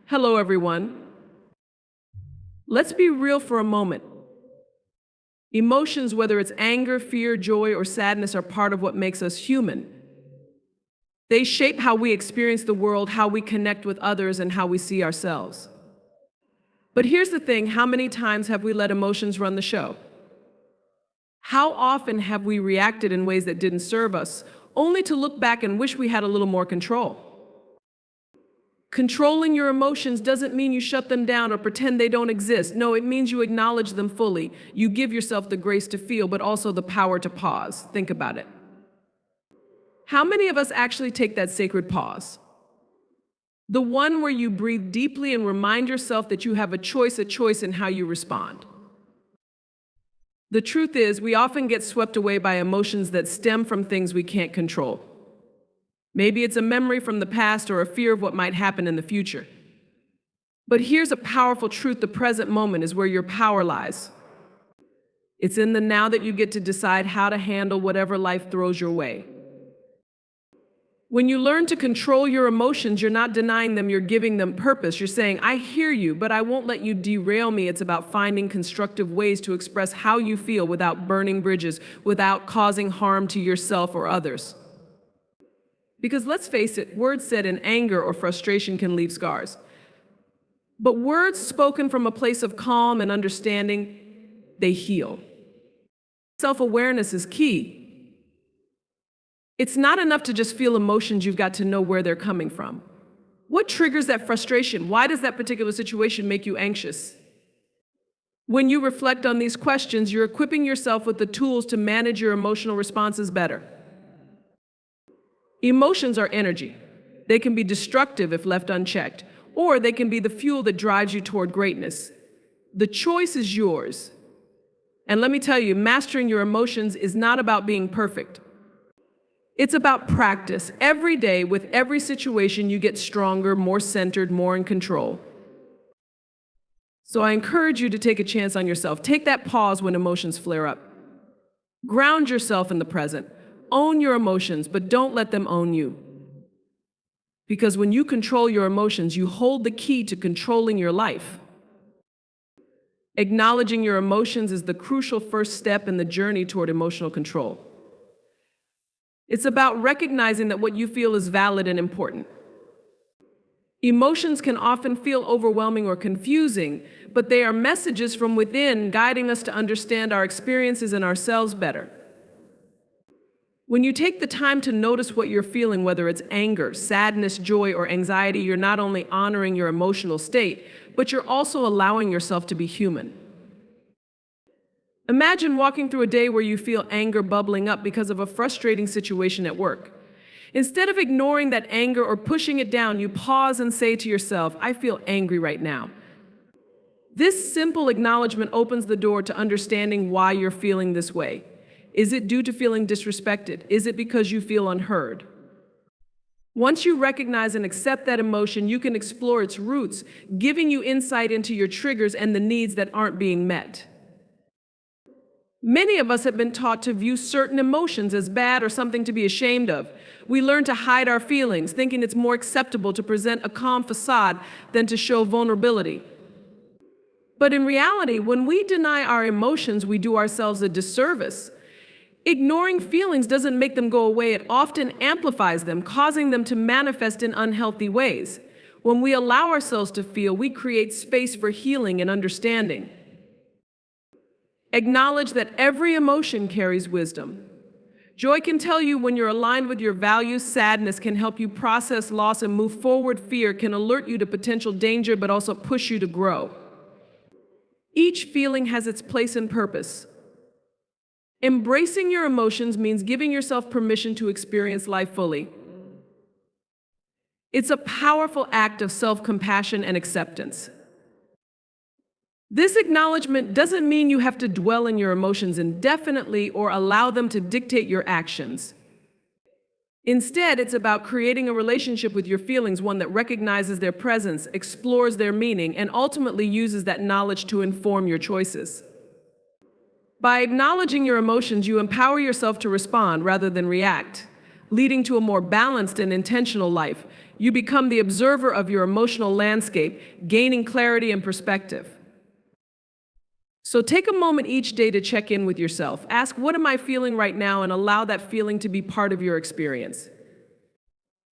Hello, everyone. Let's be real for a moment. Emotions, whether it's anger, fear, joy, or sadness, are part of what makes us human. They shape how we experience the world, how we connect with others, and how we see ourselves. But here's the thing, how many times have we let emotions run the show? How often have we reacted in ways that didn't serve us, only to look back and wish we had a little more control? Controlling your emotions doesn't mean you shut them down or pretend they don't exist. No, it means you acknowledge them fully. You give yourself the grace to feel, but also the power to pause. Think about it. How many of us actually take that sacred pause? The one where you breathe deeply and remind yourself that you have a choice in how you respond. The truth is, we often get swept away by emotions that stem from things we can't control. Maybe it's a memory from the past or a fear of what might happen in the future. But here's a powerful truth: the present moment is where your power lies. It's in the now that you get to decide how to handle whatever life throws your way. When you learn to control your emotions, you're not denying them, you're giving them purpose. You're saying, I hear you, but I won't let you derail me. It's about finding constructive ways to express how you feel without burning bridges, without causing harm to yourself or others. Because let's face it, words said in anger or frustration can leave scars. But words spoken from a place of calm and understanding, they heal. Self-awareness is key. It's not enough to just feel emotions, you've got to know where they're coming from. What triggers that frustration? Why does that particular situation make you anxious? When you reflect on these questions, you're equipping yourself with the tools to manage your emotional responses better. Emotions are energy. They can be destructive if left unchecked, or they can be the fuel that drives you toward greatness. The choice is yours. And let me tell you, mastering your emotions is not about being perfect. It's about practice. Every day, with every situation, you get stronger, more centered, more in control. So I encourage you to take a chance on yourself. Take that pause when emotions flare up. Ground yourself in the present. Own your emotions, but don't let them own you. Because when you control your emotions, you hold the key to controlling your life. Acknowledging your emotions is the crucial first step in the journey toward emotional control. It's about recognizing that what you feel is valid and important. Emotions can often feel overwhelming or confusing, but they are messages from within guiding us to understand our experiences and ourselves better. When you take the time to notice what you're feeling, whether it's anger, sadness, joy, or anxiety, you're not only honoring your emotional state, but you're also allowing yourself to be human. Imagine walking through a day where you feel anger bubbling up because of a frustrating situation at work. Instead of ignoring that anger or pushing it down, you pause and say to yourself, I feel angry right now. This simple acknowledgement opens the door to understanding why you're feeling this way. Is it due to feeling disrespected? Is it because you feel unheard? Once you recognize and accept that emotion, you can explore its roots, giving you insight into your triggers and the needs that aren't being met. Many of us have been taught to view certain emotions as bad or something to be ashamed of. We learn to hide our feelings, thinking it's more acceptable to present a calm facade than to show vulnerability. But in reality, when we deny our emotions, we do ourselves a disservice. Ignoring feelings doesn't make them go away, it often amplifies them, causing them to manifest in unhealthy ways. When we allow ourselves to feel, we create space for healing and understanding. Acknowledge that every emotion carries wisdom. Joy can tell you when you're aligned with your values. Sadness can help you process loss and move forward. Fear can alert you to potential danger, but also push you to grow. Each feeling has its place and purpose. Embracing your emotions means giving yourself permission to experience life fully. It's a powerful act of self-compassion and acceptance. This acknowledgement doesn't mean you have to dwell in your emotions indefinitely or allow them to dictate your actions. Instead, it's about creating a relationship with your feelings, one that recognizes their presence, explores their meaning, and ultimately uses that knowledge to inform your choices. By acknowledging your emotions, you empower yourself to respond rather than react, leading to a more balanced and intentional life. You become the observer of your emotional landscape, gaining clarity and perspective. So take a moment each day to check in with yourself. Ask, what am I feeling right now, and allow that feeling to be part of your experience.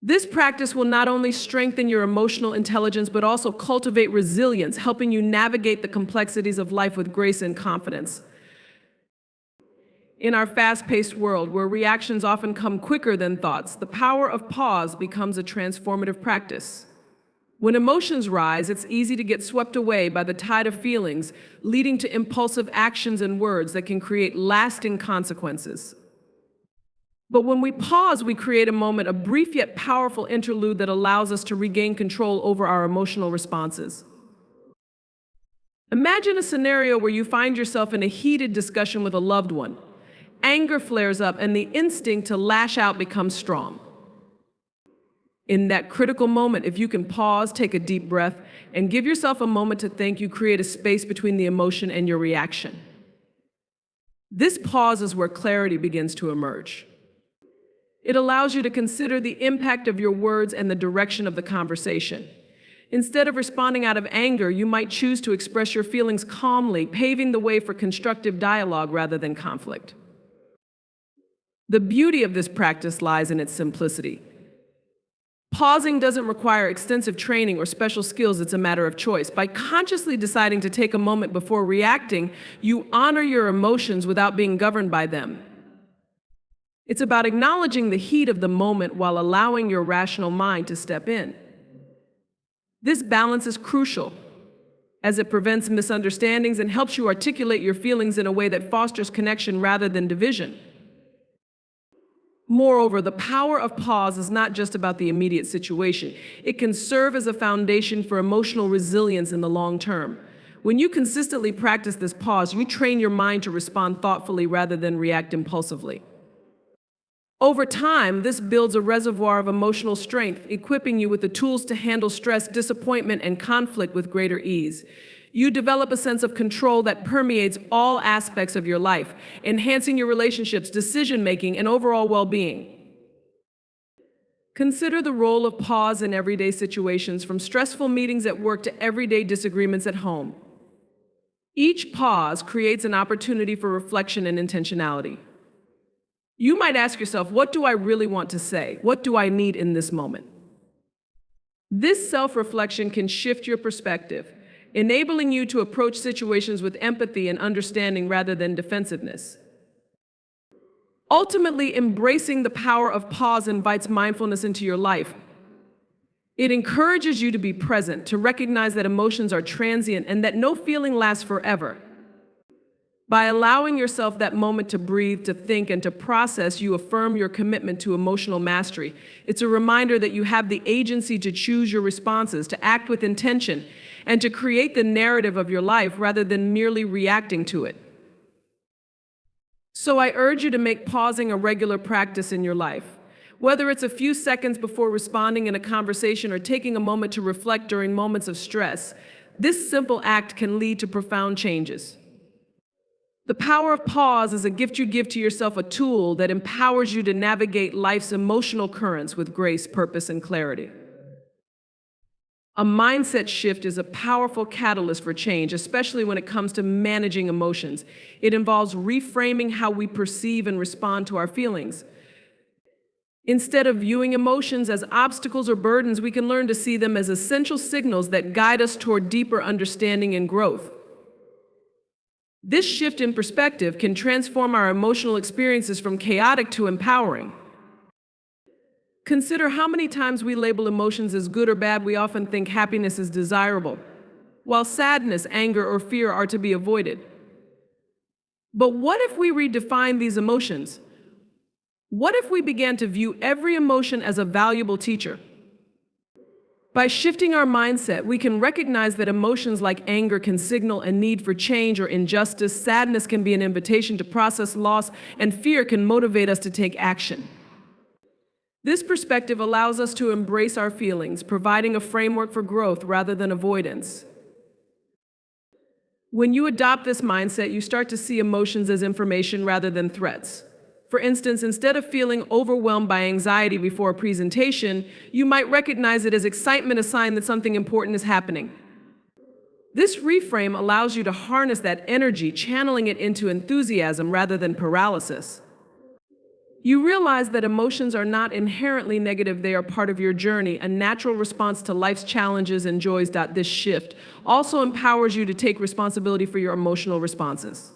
This practice will not only strengthen your emotional intelligence, but also cultivate resilience, helping you navigate the complexities of life with grace and confidence. In our fast-paced world, where reactions often come quicker than thoughts, the power of pause becomes a transformative practice. When emotions rise, it's easy to get swept away by the tide of feelings, leading to impulsive actions and words that can create lasting consequences. But when we pause, we create a moment, a brief yet powerful interlude that allows us to regain control over our emotional responses. Imagine a scenario where you find yourself in a heated discussion with a loved one. Anger flares up, and the instinct to lash out becomes strong. In that critical moment, if you can pause, take a deep breath, and give yourself a moment to think, you create a space between the emotion and your reaction. This pause is where clarity begins to emerge. It allows you to consider the impact of your words and the direction of the conversation. Instead of responding out of anger, you might choose to express your feelings calmly, paving the way for constructive dialogue rather than conflict. The beauty of this practice lies in its simplicity. Pausing doesn't require extensive training or special skills, it's a matter of choice. By consciously deciding to take a moment before reacting, you honor your emotions without being governed by them. It's about acknowledging the heat of the moment while allowing your rational mind to step in. This balance is crucial, as it prevents misunderstandings and helps you articulate your feelings in a way that fosters connection rather than division. Moreover, the power of pause is not just about the immediate situation. It can serve as a foundation for emotional resilience in the long term. When you consistently practice this pause, you train your mind to respond thoughtfully rather than react impulsively. Over time, this builds a reservoir of emotional strength, equipping you with the tools to handle stress, disappointment, and conflict with greater ease. You develop a sense of control that permeates all aspects of your life, enhancing your relationships, decision-making, and overall well-being. Consider the role of pause in everyday situations, from stressful meetings at work to everyday disagreements at home. Each pause creates an opportunity for reflection and intentionality. You might ask yourself, what do I really want to say? What do I need in this moment? This self-reflection can shift your perspective, enabling you to approach situations with empathy and understanding rather than defensiveness. Ultimately, embracing the power of pause invites mindfulness into your life. It encourages you to be present, to recognize that emotions are transient and that no feeling lasts forever. By allowing yourself that moment to breathe, to think, and to process, you affirm your commitment to emotional mastery. It's a reminder that you have the agency to choose your responses, to act with intention, and to create the narrative of your life rather than merely reacting to it. So I urge you to make pausing a regular practice in your life. Whether it's a few seconds before responding in a conversation or taking a moment to reflect during moments of stress, this simple act can lead to profound changes. The power of pause is a gift you give to yourself, a tool that empowers you to navigate life's emotional currents with grace, purpose, and clarity. A mindset shift is a powerful catalyst for change, especially when it comes to managing emotions. It involves reframing how we perceive and respond to our feelings. Instead of viewing emotions as obstacles or burdens, we can learn to see them as essential signals that guide us toward deeper understanding and growth. This shift in perspective can transform our emotional experiences from chaotic to empowering. Consider how many times we label emotions as good or bad. We often think happiness is desirable, while sadness, anger, or fear are to be avoided. But what if we redefine these emotions? What if we began to view every emotion as a valuable teacher? By shifting our mindset, we can recognize that emotions like anger can signal a need for change or injustice, sadness can be an invitation to process loss, and fear can motivate us to take action. This perspective allows us to embrace our feelings, providing a framework for growth rather than avoidance. When you adopt this mindset, you start to see emotions as information rather than threats. For instance, instead of feeling overwhelmed by anxiety before a presentation, you might recognize it as excitement, a sign that something important is happening. This reframe allows you to harness that energy, channeling it into enthusiasm rather than paralysis. You realize that emotions are not inherently negative, they are part of your journey, a natural response to life's challenges and joys. This shift also empowers you to take responsibility for your emotional responses.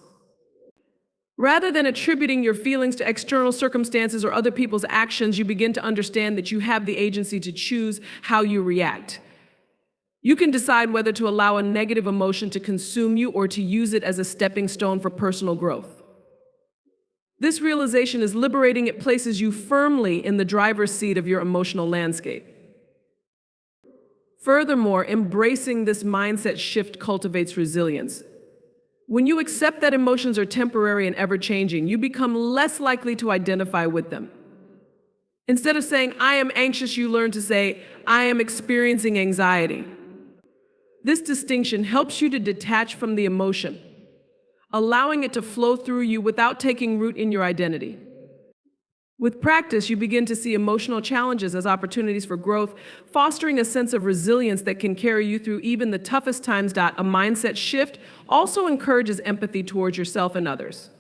Rather than attributing your feelings to external circumstances or other people's actions, you begin to understand that you have the agency to choose how you react. You can decide whether to allow a negative emotion to consume you or to use it as a stepping stone for personal growth. This realization is liberating. It places you firmly in the driver's seat of your emotional landscape. Furthermore, embracing this mindset shift cultivates resilience. When you accept that emotions are temporary and ever-changing, you become less likely to identify with them. Instead of saying, "I am anxious," you learn to say, "I am experiencing anxiety." This distinction helps you to detach from the emotion, allowing it to flow through you without taking root in your identity. With practice, you begin to see emotional challenges as opportunities for growth, fostering a sense of resilience that can carry you through even the toughest times. A mindset shift also encourages empathy towards yourself and others.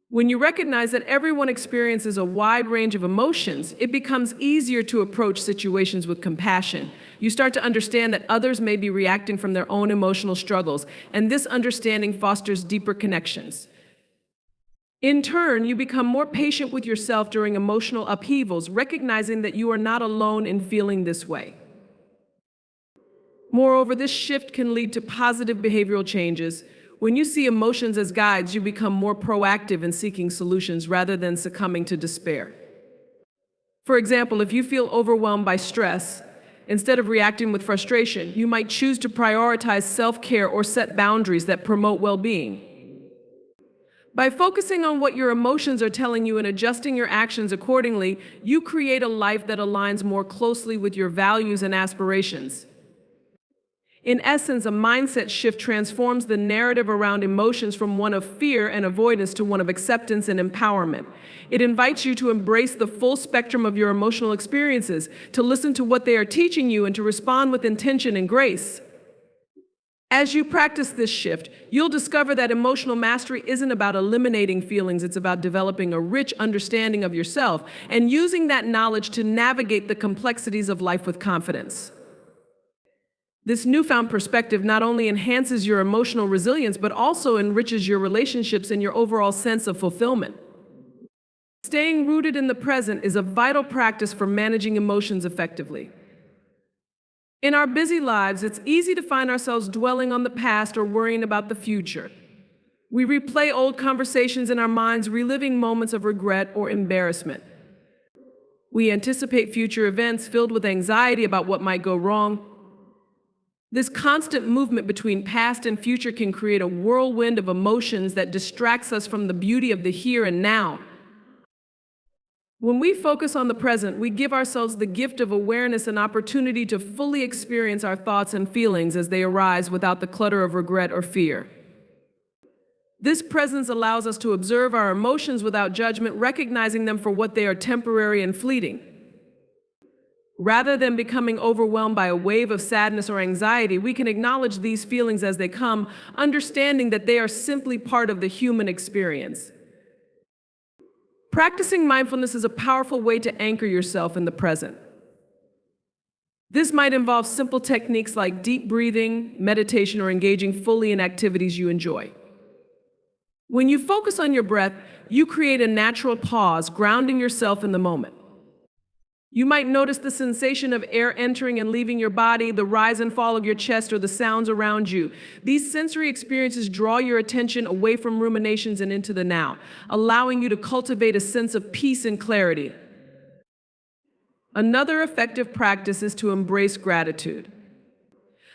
When you recognize that everyone experiences a wide range of emotions, it becomes easier to approach situations with compassion. You start to understand that others may be reacting from their own emotional struggles, and this understanding fosters deeper connections. In turn, you become more patient with yourself during emotional upheavals, recognizing that you are not alone in feeling this way. Moreover, this shift can lead to positive behavioral changes. When you see emotions as guides, you become more proactive in seeking solutions rather than succumbing to despair. For example, if you feel overwhelmed by stress, instead of reacting with frustration, you might choose to prioritize self-care or set boundaries that promote well-being. By focusing on what your emotions are telling you and adjusting your actions accordingly, you create a life that aligns more closely with your values and aspirations. In essence, a mindset shift transforms the narrative around emotions from one of fear and avoidance to one of acceptance and empowerment. It invites you to embrace the full spectrum of your emotional experiences, to listen to what they are teaching you, and to respond with intention and grace. As you practice this shift, you'll discover that emotional mastery isn't about eliminating feelings, it's about developing a rich understanding of yourself and using that knowledge to navigate the complexities of life with confidence. This newfound perspective not only enhances your emotional resilience, but also enriches your relationships and your overall sense of fulfillment. Staying rooted in the present is a vital practice for managing emotions effectively. In our busy lives, it's easy to find ourselves dwelling on the past or worrying about the future. We replay old conversations in our minds, reliving moments of regret or embarrassment. We anticipate future events filled with anxiety about what might go wrong. This constant movement between past and future can create a whirlwind of emotions that distracts us from the beauty of the here and now. When we focus on the present, we give ourselves the gift of awareness and opportunity to fully experience our thoughts and feelings as they arise without the clutter of regret or fear. This presence allows us to observe our emotions without judgment, recognizing them for what they are: temporary and fleeting. Rather than becoming overwhelmed by a wave of sadness or anxiety, we can acknowledge these feelings as they come, understanding that they are simply part of the human experience. Practicing mindfulness is a powerful way to anchor yourself in the present. This might involve simple techniques like deep breathing, meditation, or engaging fully in activities you enjoy. When you focus on your breath, you create a natural pause, grounding yourself in the moment. You might notice the sensation of air entering and leaving your body, the rise and fall of your chest, or the sounds around you. These sensory experiences draw your attention away from ruminations and into the now, allowing you to cultivate a sense of peace and clarity. Another effective practice is to embrace gratitude.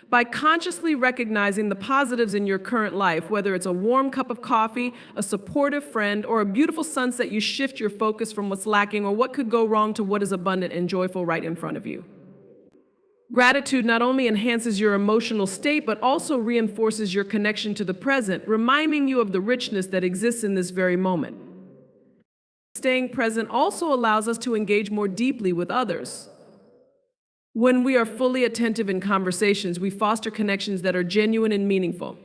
By consciously recognizing the positives in your current life, whether it's a warm cup of coffee, a supportive friend, or a beautiful sunset, you shift your focus from what's lacking or what could go wrong to what is abundant and joyful right in front of you. Gratitude not only enhances your emotional state, but also reinforces your connection to the present, reminding you of the richness that exists in this very moment. Staying present also allows us to engage more deeply with others. When we are fully attentive in conversations, we foster connections that are genuine and meaningful.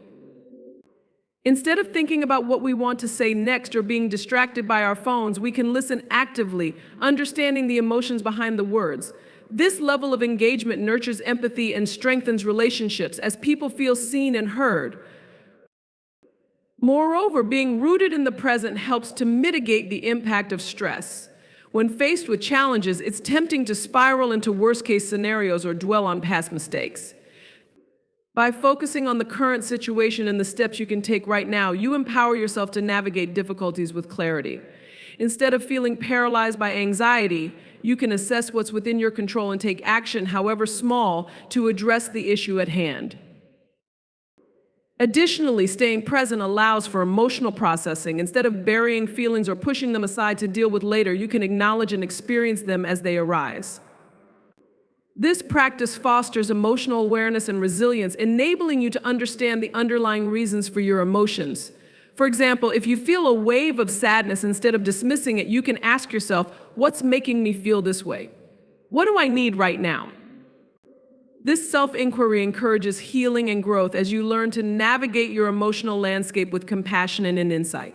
Instead of thinking about what we want to say next or being distracted by our phones, we can listen actively, understanding the emotions behind the words. This level of engagement nurtures empathy and strengthens relationships as people feel seen and heard. Moreover, being rooted in the present helps to mitigate the impact of stress. When faced with challenges, it's tempting to spiral into worst-case scenarios or dwell on past mistakes. By focusing on the current situation and the steps you can take right now, you empower yourself to navigate difficulties with clarity. Instead of feeling paralyzed by anxiety, you can assess what's within your control and take action, however small, to address the issue at hand. Additionally, staying present allows for emotional processing. Instead of burying feelings or pushing them aside to deal with later, you can acknowledge and experience them as they arise. This practice fosters emotional awareness and resilience, enabling you to understand the underlying reasons for your emotions. For example, if you feel a wave of sadness, instead of dismissing it, you can ask yourself, what's making me feel this way? What do I need right now? This self-inquiry encourages healing and growth as you learn to navigate your emotional landscape with compassion and insight.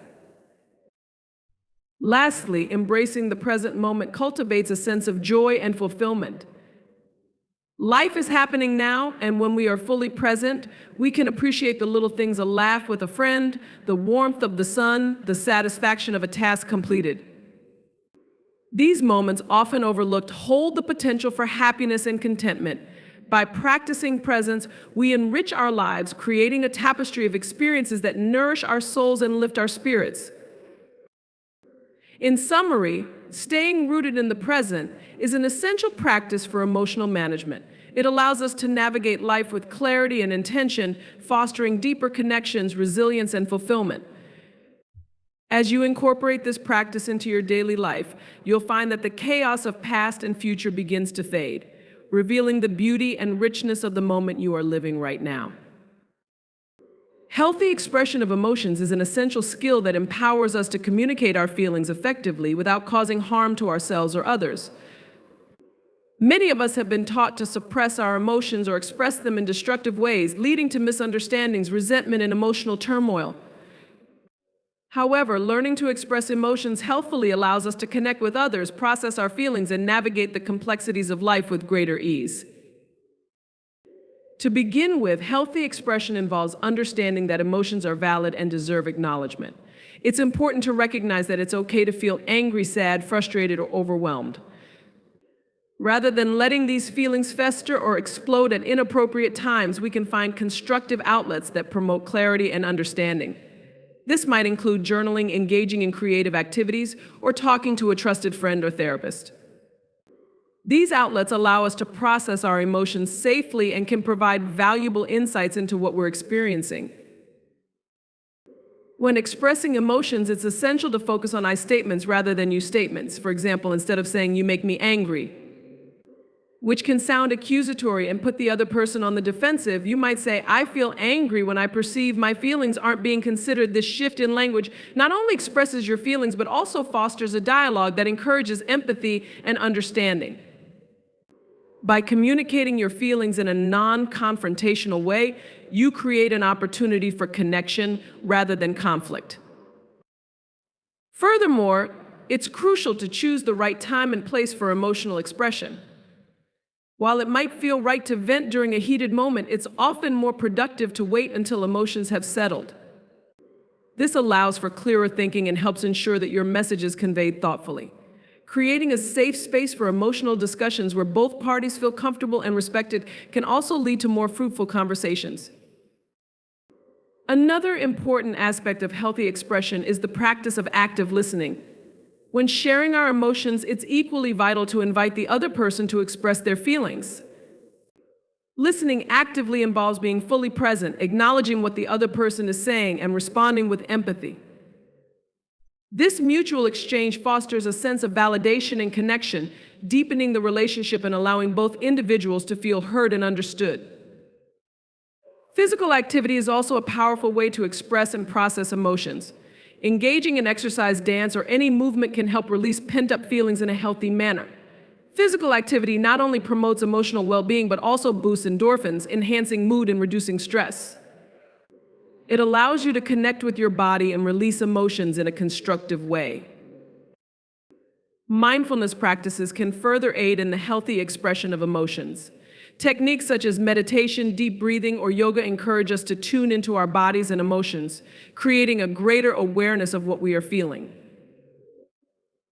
Lastly, embracing the present moment cultivates a sense of joy and fulfillment. Life is happening now, and when we are fully present, we can appreciate the little things: a laugh with a friend, the warmth of the sun, the satisfaction of a task completed. These moments, often overlooked, hold the potential for happiness and contentment. By practicing presence, we enrich our lives, creating a tapestry of experiences that nourish our souls and lift our spirits. In summary, staying rooted in the present is an essential practice for emotional management. It allows us to navigate life with clarity and intention, fostering deeper connections, resilience, and fulfillment. As you incorporate this practice into your daily life, you'll find that the chaos of past and future begins to fade, revealing the beauty and richness of the moment you are living right now. Healthy expression of emotions is an essential skill that empowers us to communicate our feelings effectively without causing harm to ourselves or others. Many of us have been taught to suppress our emotions or express them in destructive ways, leading to misunderstandings, resentment, and emotional turmoil. However, learning to express emotions healthfully allows us to connect with others, process our feelings, and navigate the complexities of life with greater ease. To begin with, healthy expression involves understanding that emotions are valid and deserve acknowledgement. It's important to recognize that it's okay to feel angry, sad, frustrated, or overwhelmed. Rather than letting these feelings fester or explode at inappropriate times, we can find constructive outlets that promote clarity and understanding. This might include journaling, engaging in creative activities, or talking to a trusted friend or therapist. These outlets allow us to process our emotions safely and can provide valuable insights into what we're experiencing. When expressing emotions, it's essential to focus on I statements rather than you statements. For example, instead of saying, "You make me angry," which can sound accusatory and put the other person on the defensive, you might say, "I feel angry when I perceive my feelings aren't being considered." This shift in language not only expresses your feelings, but also fosters a dialogue that encourages empathy and understanding. By communicating your feelings in a non-confrontational way, you create an opportunity for connection rather than conflict. Furthermore, it's crucial to choose the right time and place for emotional expression. While it might feel right to vent during a heated moment, it's often more productive to wait until emotions have settled. This allows for clearer thinking and helps ensure that your message is conveyed thoughtfully. Creating a safe space for emotional discussions where both parties feel comfortable and respected can also lead to more fruitful conversations. Another important aspect of healthy expression is the practice of active listening. When sharing our emotions, it's equally vital to invite the other person to express their feelings. Listening actively involves being fully present, acknowledging what the other person is saying, and responding with empathy. This mutual exchange fosters a sense of validation and connection, deepening the relationship and allowing both individuals to feel heard and understood. Physical activity is also a powerful way to express and process emotions. Engaging in exercise, dance, or any movement can help release pent-up feelings in a healthy manner. Physical activity not only promotes emotional well-being but also boosts endorphins, enhancing mood and reducing stress. It allows you to connect with your body and release emotions in a constructive way. Mindfulness practices can further aid in the healthy expression of emotions. Techniques such as meditation, deep breathing, or yoga encourage us to tune into our bodies and emotions, creating a greater awareness of what we are feeling.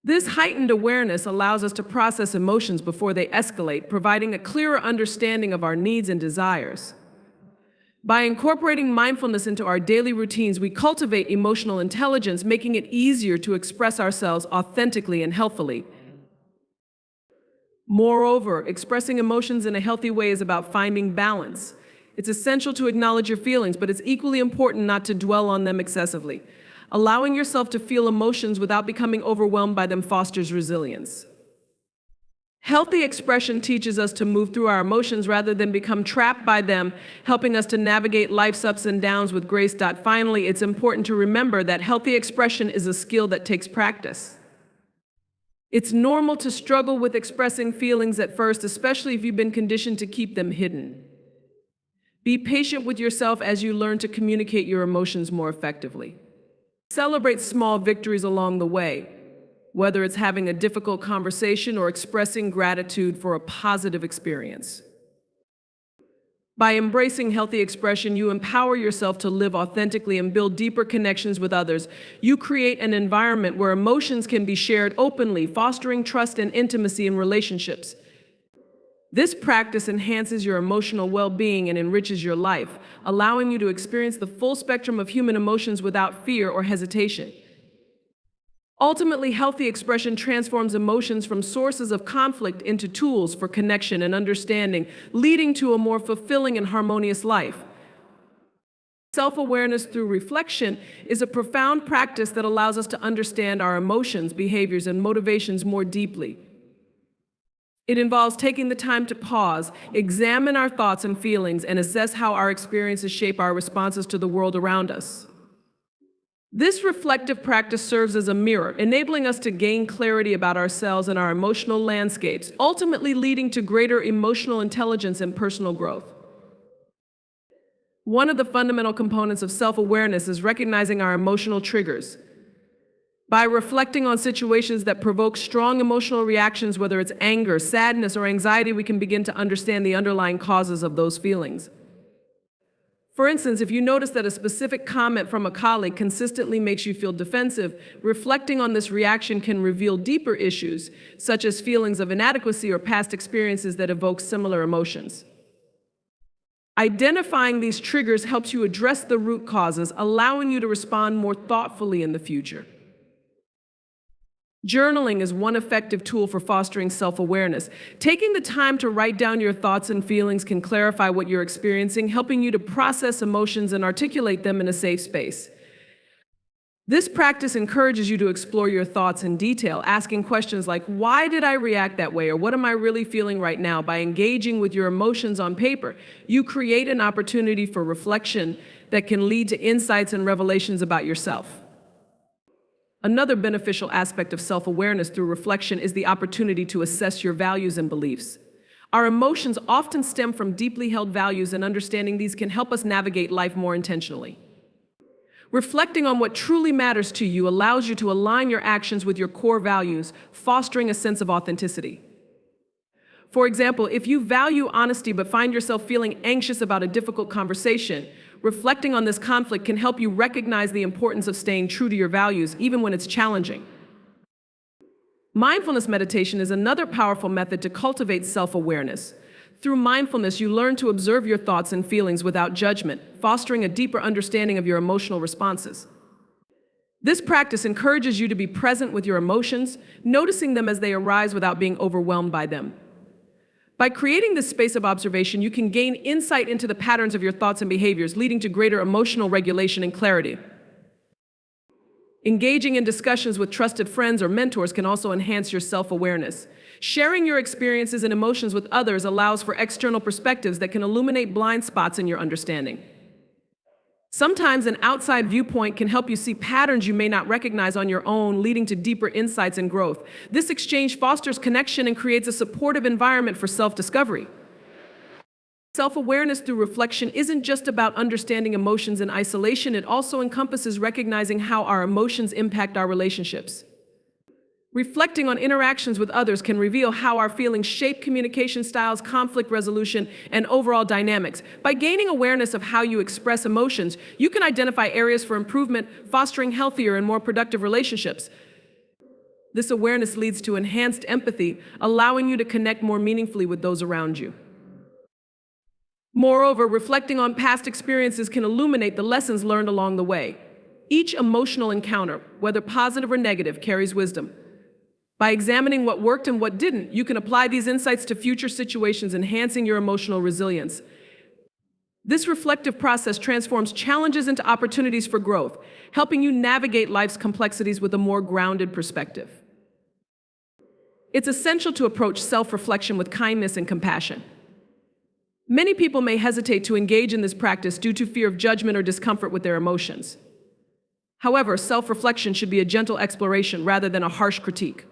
This heightened awareness allows us to process emotions before they escalate, providing a clearer understanding of our needs and desires. By incorporating mindfulness into our daily routines, we cultivate emotional intelligence, making it easier to express ourselves authentically and healthfully. Moreover, expressing emotions in a healthy way is about finding balance. It's essential to acknowledge your feelings, but it's equally important not to dwell on them excessively. Allowing yourself to feel emotions without becoming overwhelmed by them fosters resilience. Healthy expression teaches us to move through our emotions rather than become trapped by them, helping us to navigate life's ups and downs with grace. Finally, it's important to remember that healthy expression is a skill that takes practice. It's normal to struggle with expressing feelings at first, especially if you've been conditioned to keep them hidden. Be patient with yourself as you learn to communicate your emotions more effectively. Celebrate small victories along the way, whether it's having a difficult conversation or expressing gratitude for a positive experience. By embracing healthy expression, you empower yourself to live authentically and build deeper connections with others. You create an environment where emotions can be shared openly, fostering trust and intimacy in relationships. This practice enhances your emotional well-being and enriches your life, allowing you to experience the full spectrum of human emotions without fear or hesitation. Ultimately, healthy expression transforms emotions from sources of conflict into tools for connection and understanding, leading to a more fulfilling and harmonious life. Self-awareness through reflection is a profound practice that allows us to understand our emotions, behaviors, and motivations more deeply. It involves taking the time to pause, examine our thoughts and feelings, and assess how our experiences shape our responses to the world around us. This reflective practice serves as a mirror, enabling us to gain clarity about ourselves and our emotional landscapes, ultimately leading to greater emotional intelligence and personal growth. One of the fundamental components of self-awareness is recognizing our emotional triggers. By reflecting on situations that provoke strong emotional reactions, whether it's anger, sadness, or anxiety, we can begin to understand the underlying causes of those feelings. For instance, if you notice that a specific comment from a colleague consistently makes you feel defensive, reflecting on this reaction can reveal deeper issues, such as feelings of inadequacy or past experiences that evoke similar emotions. Identifying these triggers helps you address the root causes, allowing you to respond more thoughtfully in the future. Journaling is one effective tool for fostering self-awareness. Taking the time to write down your thoughts and feelings can clarify what you're experiencing, helping you to process emotions and articulate them in a safe space. This practice encourages you to explore your thoughts in detail, asking questions like, why did I react that way, or what am I really feeling right now? By engaging with your emotions on paper, you create an opportunity for reflection that can lead to insights and revelations about yourself. Another beneficial aspect of self-awareness through reflection is the opportunity to assess your values and beliefs. Our emotions often stem from deeply held values, and understanding these can help us navigate life more intentionally. Reflecting on what truly matters to you allows you to align your actions with your core values, fostering a sense of authenticity. For example, if you value honesty but find yourself feeling anxious about a difficult conversation, reflecting on this conflict can help you recognize the importance of staying true to your values, even when it's challenging. Mindfulness meditation is another powerful method to cultivate self-awareness. Through mindfulness, you learn to observe your thoughts and feelings without judgment, fostering a deeper understanding of your emotional responses. This practice encourages you to be present with your emotions, noticing them as they arise without being overwhelmed by them. By creating this space of observation, you can gain insight into the patterns of your thoughts and behaviors, leading to greater emotional regulation and clarity. Engaging in discussions with trusted friends or mentors can also enhance your self-awareness. Sharing your experiences and emotions with others allows for external perspectives that can illuminate blind spots in your understanding. Sometimes an outside viewpoint can help you see patterns you may not recognize on your own, leading to deeper insights and growth. This exchange fosters connection and creates a supportive environment for self-discovery. Self-awareness through reflection isn't just about understanding emotions in isolation, it also encompasses recognizing how our emotions impact our relationships. Reflecting on interactions with others can reveal how our feelings shape communication styles, conflict resolution, and overall dynamics. By gaining awareness of how you express emotions, you can identify areas for improvement, fostering healthier and more productive relationships. This awareness leads to enhanced empathy, allowing you to connect more meaningfully with those around you. Moreover, reflecting on past experiences can illuminate the lessons learned along the way. Each emotional encounter, whether positive or negative, carries wisdom. By examining what worked and what didn't, you can apply these insights to future situations, enhancing your emotional resilience. This reflective process transforms challenges into opportunities for growth, helping you navigate life's complexities with a more grounded perspective. It's essential to approach self-reflection with kindness and compassion. Many people may hesitate to engage in this practice due to fear of judgment or discomfort with their emotions. However, self-reflection should be a gentle exploration rather than a harsh critique.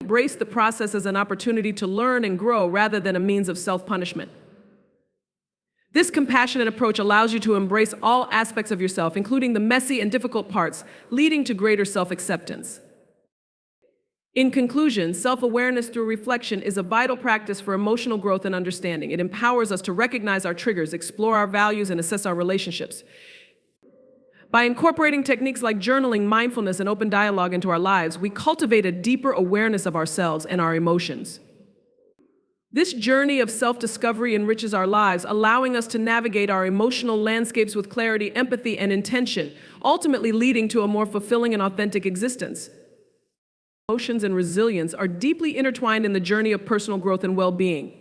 Embrace the process as an opportunity to learn and grow rather than a means of self-punishment. This compassionate approach allows you to embrace all aspects of yourself, including the messy and difficult parts, leading to greater self-acceptance. In conclusion, self-awareness through reflection is a vital practice for emotional growth and understanding. It empowers us to recognize our triggers, explore our values, and assess our relationships. By incorporating techniques like journaling, mindfulness, and open dialogue into our lives, we cultivate a deeper awareness of ourselves and our emotions. This journey of self-discovery enriches our lives, allowing us to navigate our emotional landscapes with clarity, empathy, and intention, ultimately leading to a more fulfilling and authentic existence. Emotions and resilience are deeply intertwined in the journey of personal growth and well-being.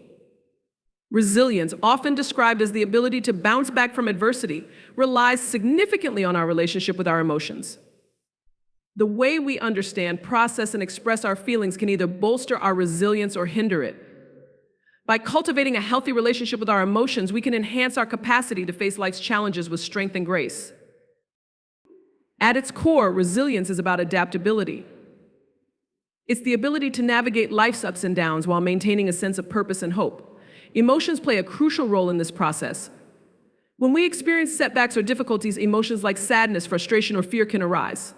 Resilience, often described as the ability to bounce back from adversity, relies significantly on our relationship with our emotions. The way we understand, process, and express our feelings can either bolster our resilience or hinder it. By cultivating a healthy relationship with our emotions, we can enhance our capacity to face life's challenges with strength and grace. At its core, resilience is about adaptability. It's the ability to navigate life's ups and downs while maintaining a sense of purpose and hope. Emotions play a crucial role in this process. When we experience setbacks or difficulties, emotions like sadness, frustration, or fear can arise.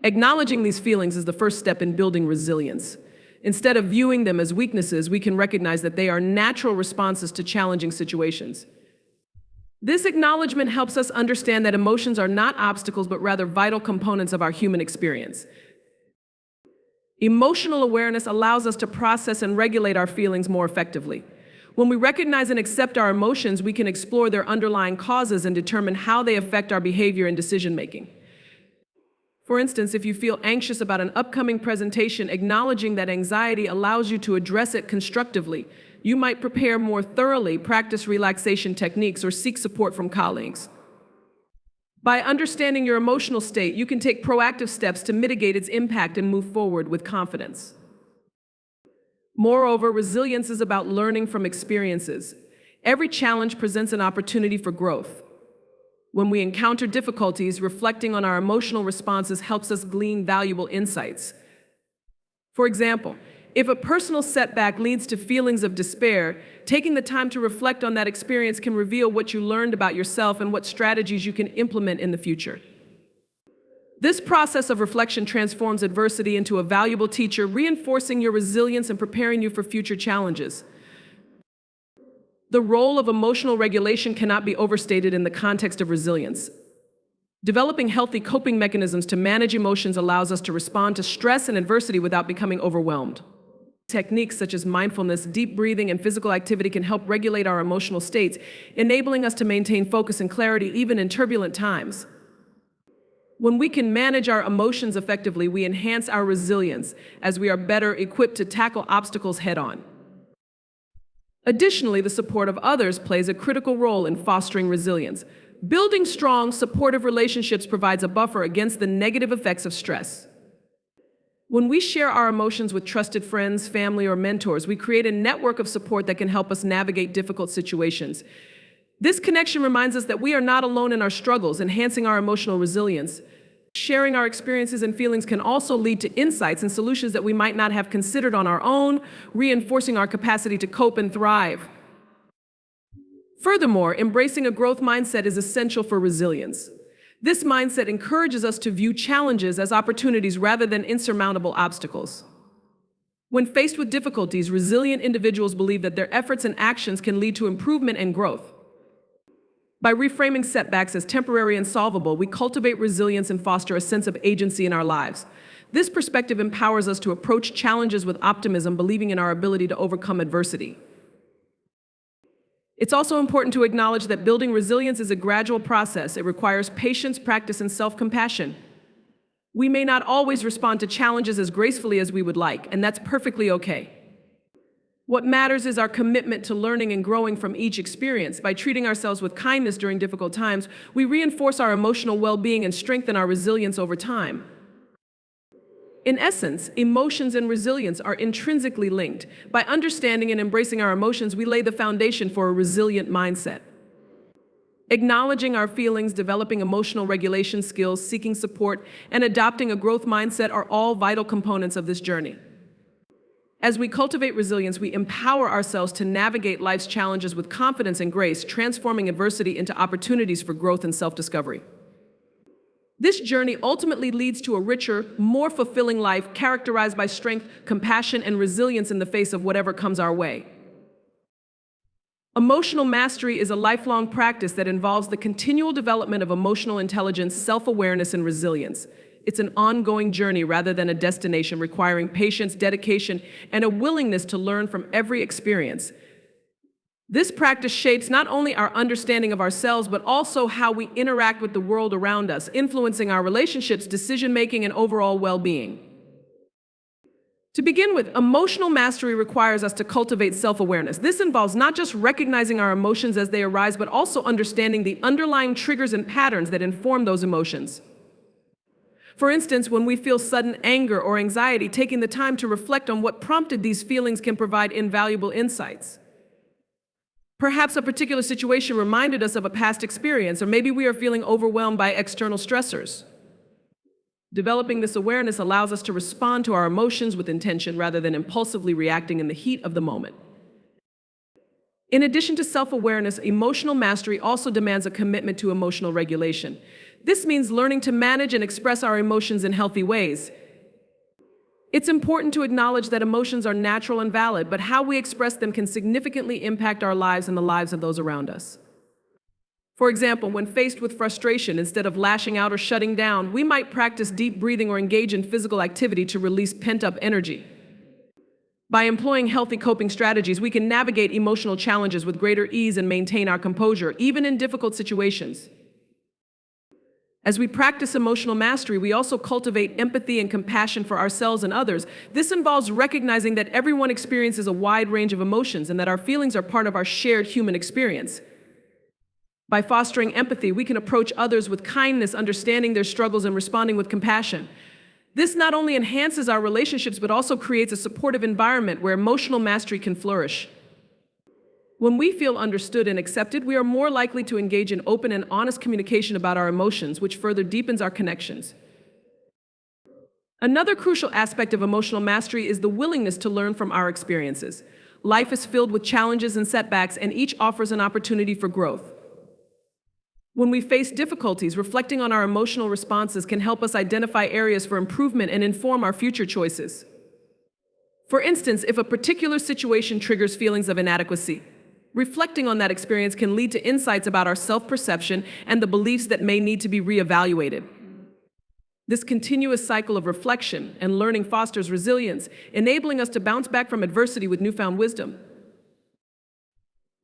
Acknowledging these feelings is the first step in building resilience. Instead of viewing them as weaknesses, we can recognize that they are natural responses to challenging situations. This acknowledgement helps us understand that emotions are not obstacles, but rather vital components of our human experience. Emotional awareness allows us to process and regulate our feelings more effectively. When we recognize and accept our emotions, we can explore their underlying causes and determine how they affect our behavior and decision-making. For instance, if you feel anxious about an upcoming presentation, acknowledging that anxiety allows you to address it constructively. You might prepare more thoroughly, practice relaxation techniques, or seek support from colleagues. By understanding your emotional state, you can take proactive steps to mitigate its impact and move forward with confidence. Moreover, resilience is about learning from experiences. Every challenge presents an opportunity for growth. When we encounter difficulties, reflecting on our emotional responses helps us glean valuable insights. For example, if a personal setback leads to feelings of despair, taking the time to reflect on that experience can reveal what you learned about yourself and what strategies you can implement in the future. This process of reflection transforms adversity into a valuable teacher, reinforcing your resilience and preparing you for future challenges. The role of emotional regulation cannot be overstated in the context of resilience. Developing healthy coping mechanisms to manage emotions allows us to respond to stress and adversity without becoming overwhelmed. Techniques such as mindfulness, deep breathing, and physical activity can help regulate our emotional states, enabling us to maintain focus and clarity even in turbulent times. When we can manage our emotions effectively, we enhance our resilience as we are better equipped to tackle obstacles head-on. Additionally, the support of others plays a critical role in fostering resilience. Building strong, supportive relationships provides a buffer against the negative effects of stress. When we share our emotions with trusted friends, family, or mentors, we create a network of support that can help us navigate difficult situations. This connection reminds us that we are not alone in our struggles, enhancing our emotional resilience. Sharing our experiences and feelings can also lead to insights and solutions that we might not have considered on our own, reinforcing our capacity to cope and thrive. Furthermore, embracing a growth mindset is essential for resilience. This mindset encourages us to view challenges as opportunities rather than insurmountable obstacles. When faced with difficulties, resilient individuals believe that their efforts and actions can lead to improvement and growth. By reframing setbacks as temporary and solvable, we cultivate resilience and foster a sense of agency in our lives. This perspective empowers us to approach challenges with optimism, believing in our ability to overcome adversity. It's also important to acknowledge that building resilience is a gradual process. It requires patience, practice, and self-compassion. We may not always respond to challenges as gracefully as we would like, and that's perfectly okay. What matters is our commitment to learning and growing from each experience. By treating ourselves with kindness during difficult times, we reinforce our emotional well-being and strengthen our resilience over time. In essence, emotions and resilience are intrinsically linked. By understanding and embracing our emotions, we lay the foundation for a resilient mindset. Acknowledging our feelings, developing emotional regulation skills, seeking support, and adopting a growth mindset are all vital components of this journey. As we cultivate resilience, we empower ourselves to navigate life's challenges with confidence and grace, transforming adversity into opportunities for growth and self-discovery. This journey ultimately leads to a richer, more fulfilling life characterized by strength, compassion, and resilience in the face of whatever comes our way. Emotional mastery is a lifelong practice that involves the continual development of emotional intelligence, self-awareness, and resilience. It's an ongoing journey rather than a destination, requiring patience, dedication, and a willingness to learn from every experience. This practice shapes not only our understanding of ourselves, but also how we interact with the world around us, influencing our relationships, decision-making, and overall well-being. To begin with, emotional mastery requires us to cultivate self-awareness. This involves not just recognizing our emotions as they arise, but also understanding the underlying triggers and patterns that inform those emotions. For instance, when we feel sudden anger or anxiety, taking the time to reflect on what prompted these feelings can provide invaluable insights. Perhaps a particular situation reminded us of a past experience, or maybe we are feeling overwhelmed by external stressors. Developing this awareness allows us to respond to our emotions with intention rather than impulsively reacting in the heat of the moment. In addition to self-awareness, emotional mastery also demands a commitment to emotional regulation. This means learning to manage and express our emotions in healthy ways. It's important to acknowledge that emotions are natural and valid, but how we express them can significantly impact our lives and the lives of those around us. For example, when faced with frustration, instead of lashing out or shutting down, we might practice deep breathing or engage in physical activity to release pent-up energy. By employing healthy coping strategies, we can navigate emotional challenges with greater ease and maintain our composure, even in difficult situations. As we practice emotional mastery, we also cultivate empathy and compassion for ourselves and others. This involves recognizing that everyone experiences a wide range of emotions and that our feelings are part of our shared human experience. By fostering empathy, we can approach others with kindness, understanding their struggles and responding with compassion. This not only enhances our relationships, but also creates a supportive environment where emotional mastery can flourish. When we feel understood and accepted, we are more likely to engage in open and honest communication about our emotions, which further deepens our connections. Another crucial aspect of emotional mastery is the willingness to learn from our experiences. Life is filled with challenges and setbacks, and each offers an opportunity for growth. When we face difficulties, reflecting on our emotional responses can help us identify areas for improvement and inform our future choices. For instance, if a particular situation triggers feelings of inadequacy, reflecting on that experience can lead to insights about our self-perception and the beliefs that may need to be reevaluated. This continuous cycle of reflection and learning fosters resilience, enabling us to bounce back from adversity with newfound wisdom.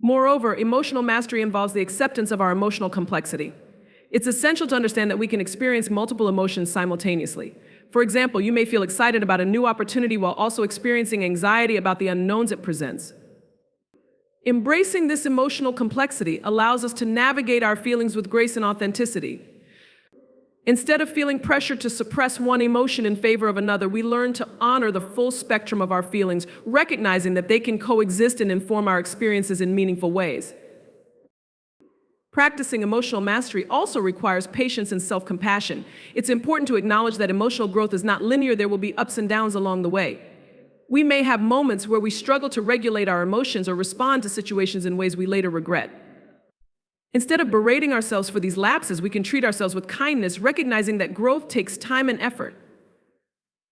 Moreover, emotional mastery involves the acceptance of our emotional complexity. It's essential to understand that we can experience multiple emotions simultaneously. For example, you may feel excited about a new opportunity while also experiencing anxiety about the unknowns it presents. Embracing this emotional complexity allows us to navigate our feelings with grace and authenticity. Instead of feeling pressure to suppress one emotion in favor of another, we learn to honor the full spectrum of our feelings, recognizing that they can coexist and inform our experiences in meaningful ways. Practicing emotional mastery also requires patience and self-compassion. It's important to acknowledge that emotional growth is not linear. There will be ups and downs along the way. We may have moments where we struggle to regulate our emotions or respond to situations in ways we later regret. Instead of berating ourselves for these lapses, we can treat ourselves with kindness, recognizing that growth takes time and effort.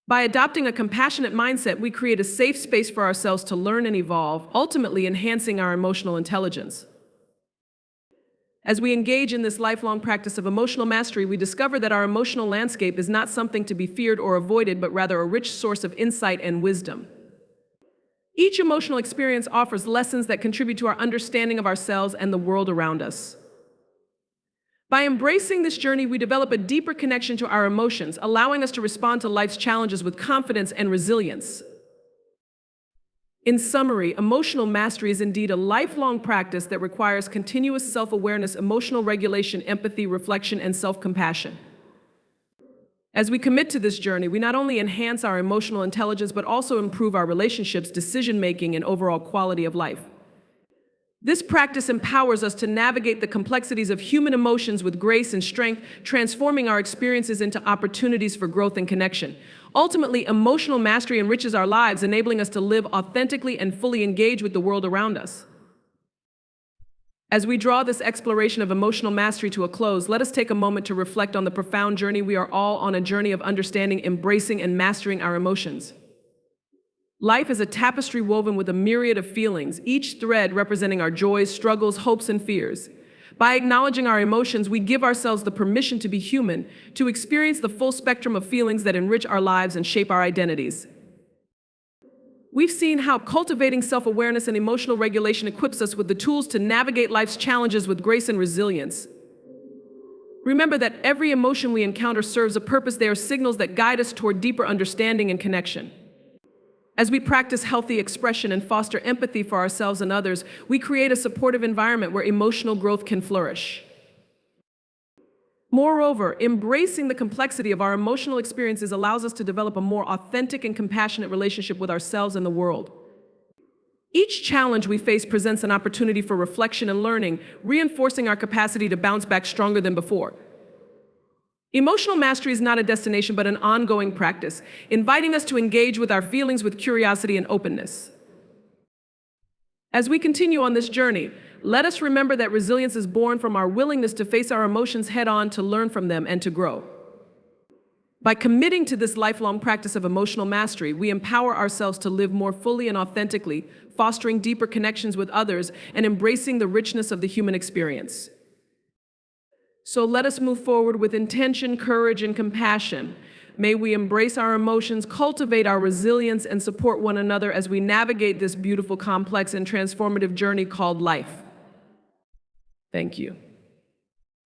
By adopting a compassionate mindset, we create a safe space for ourselves to learn and evolve, ultimately enhancing our emotional intelligence. As we engage in this lifelong practice of emotional mastery, we discover that our emotional landscape is not something to be feared or avoided, but rather a rich source of insight and wisdom. Each emotional experience offers lessons that contribute to our understanding of ourselves and the world around us. By embracing this journey, we develop a deeper connection to our emotions, allowing us to respond to life's challenges with confidence and resilience. In summary, emotional mastery is indeed a lifelong practice that requires continuous self-awareness, emotional regulation, empathy, reflection, and self-compassion. As we commit to this journey, we not only enhance our emotional intelligence, but also improve our relationships, decision-making, and overall quality of life. This practice empowers us to navigate the complexities of human emotions with grace and strength, transforming our experiences into opportunities for growth and connection. Ultimately, emotional mastery enriches our lives, enabling us to live authentically and fully engage with the world around us. As we draw this exploration of emotional mastery to a close, let us take a moment to reflect on the profound journey. We are all on a journey of understanding, embracing, and mastering our emotions. Life is a tapestry woven with a myriad of feelings, each thread representing our joys, struggles, hopes, and fears. By acknowledging our emotions, we give ourselves the permission to be human, to experience the full spectrum of feelings that enrich our lives and shape our identities. We've seen how cultivating self-awareness and emotional regulation equips us with the tools to navigate life's challenges with grace and resilience. Remember that every emotion we encounter serves a purpose. They are signals that guide us toward deeper understanding and connection. As we practice healthy expression and foster empathy for ourselves and others, we create a supportive environment where emotional growth can flourish. Moreover, embracing the complexity of our emotional experiences allows us to develop a more authentic and compassionate relationship with ourselves and the world. Each challenge we face presents an opportunity for reflection and learning, reinforcing our capacity to bounce back stronger than before. Emotional mastery is not a destination, but an ongoing practice, inviting us to engage with our feelings with curiosity and openness. As we continue on this journey, let us remember that resilience is born from our willingness to face our emotions head-on, to learn from them, and to grow. By committing to this lifelong practice of emotional mastery, we empower ourselves to live more fully and authentically, fostering deeper connections with others and embracing the richness of the human experience. So let us move forward with intention, courage, and compassion. May we embrace our emotions, cultivate our resilience, and support one another as we navigate this beautiful, complex, and transformative journey called life. Thank you.